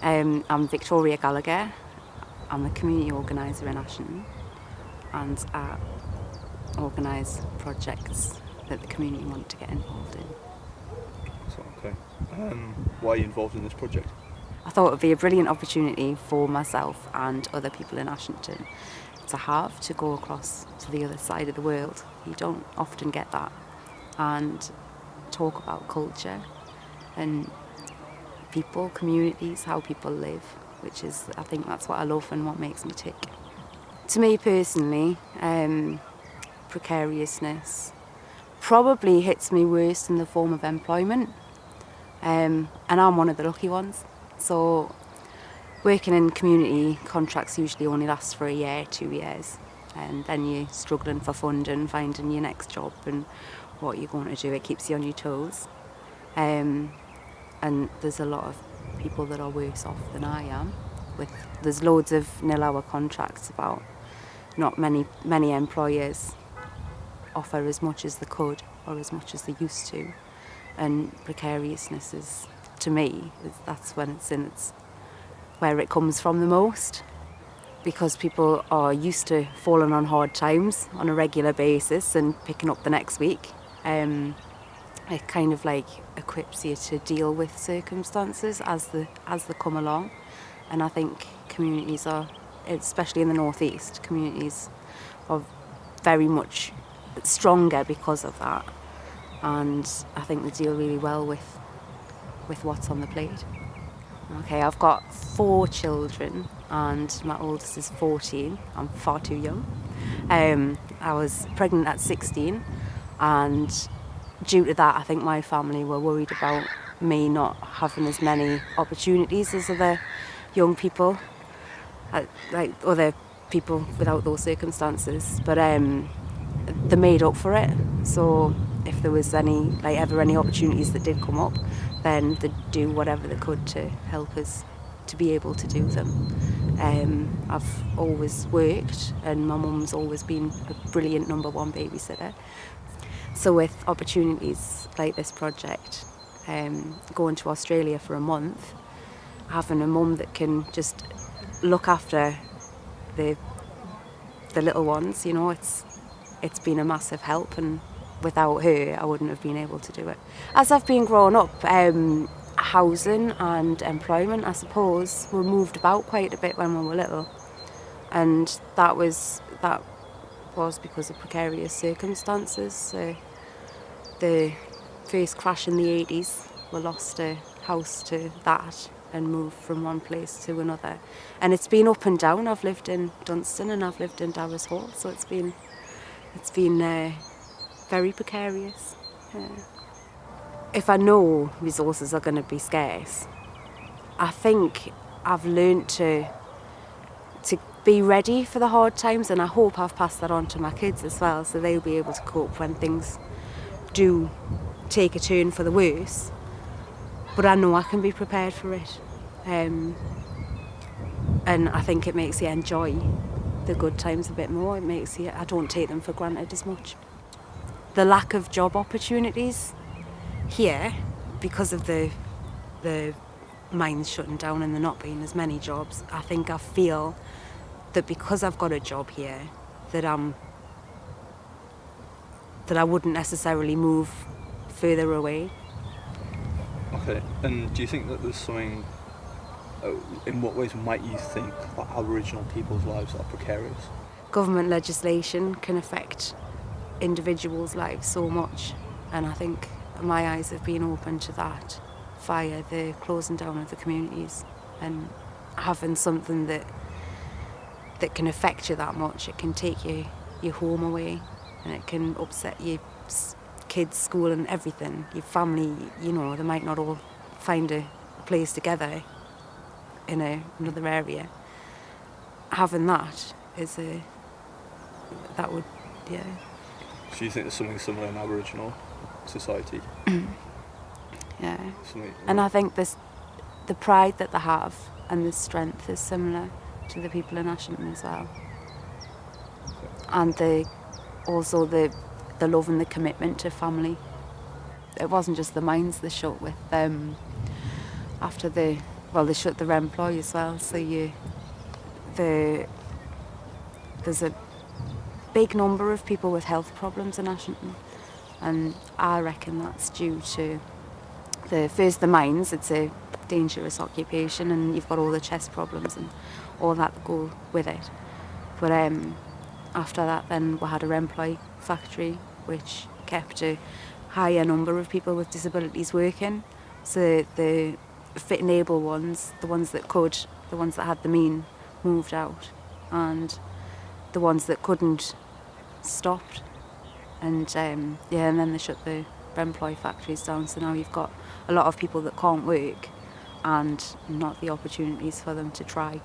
I'm Victoria Gallagher. I'm a Community Organiser in Ashington, and I organise projects that the community want to get involved in. So, okay. Why are you involved in this project? I thought it would be a brilliant opportunity for myself and other people in Ashington to go across to the other side of the world. You don't often get that. And talk about culture and people, communities, how people live, which is, I think that's what I love and what makes me tick. To me personally, precariousness probably hits me worst in the form of employment, and I'm one of the lucky ones. So working in community contracts usually only lasts for a year, 2 years, and then you're struggling for funding, finding your next job and what you're going to do. It keeps you on your toes, and there's a lot of people that are worse off than I am. There's loads of nil-hour contracts about. Not many employers offer as much as they could or as much as they used to, and precariousness is, to me, that's when it's where it comes from the most, because people are used to falling on hard times on a regular basis and picking up the next week. It kind of like equips you to deal with circumstances as they come along, and I think communities are, especially in the northeast, communities are very much stronger because of that, and I think they deal really well with what's on the plate. Okay, I've got 4 children and my oldest is 14. I'm far too young. I was pregnant at 16, and due to that I think my family were worried about me not having as many opportunities as other young people, like other people without those circumstances, but they made up for it. So if there was ever any opportunities that did come up, then they'd do whatever they could to help us to be able to do them. I've always worked, and my mum's always been a brilliant number 1 babysitter. So with opportunities like this project, going to Australia for a month, having a mum that can just look after the little ones, you know, it's been a massive help, and without her I wouldn't have been able to do it. As I've been growing up, housing and employment, I suppose, were moved about quite a bit when we were little, and that was because of precarious circumstances. The first crash in the 80s, we lost a house to that and moved from one place to another, and it's been up and down. I've lived in Dunstan and I've lived in Darras Hall, so it's been very precarious. If I know resources are going to be scarce, I think I've learnt to be ready for the hard times, and I hope I've passed that on to my kids as well, so they'll be able to cope when things do take a turn for the worse. But I know I can be prepared for it, and I think it makes you enjoy the good times a bit more. I don't take them for granted as much. The lack of job opportunities here, because of the mines shutting down and there not being as many jobs, I feel that because I've got a job here, that I wouldn't necessarily move further away. Okay, and do you think that there's something, in what ways might you think that Aboriginal people's lives are precarious? Government legislation can affect individuals' lives so much, and I think my eyes have been open to that via the closing down of the communities, and having something that can affect you that much. It can take your home away, and it can upset your kids' school and everything. Your family, you know, they might not all find a place together in another area. Having that that would. So you think there's something similar in Aboriginal society? Yeah. And I think the pride that they have and the strength is similar to the people in Ashington as well. And also the love and the commitment to family. It wasn't just the mines they shut with. After the well, they shut the Remploy as well. So there's a big number of people with health problems in Ashington, and I reckon that's due to the mines. It's a dangerous occupation, and you've got all the chest problems and all that go with it. But after that, then we had a Remploy factory, which kept a higher number of people with disabilities working. So the fit and able ones, the ones that could, the ones that had the mean, moved out, and the ones that couldn't stopped. And and then they shut the Remploy factories down. So now you've got a lot of people that can't work and not the opportunities for them to try.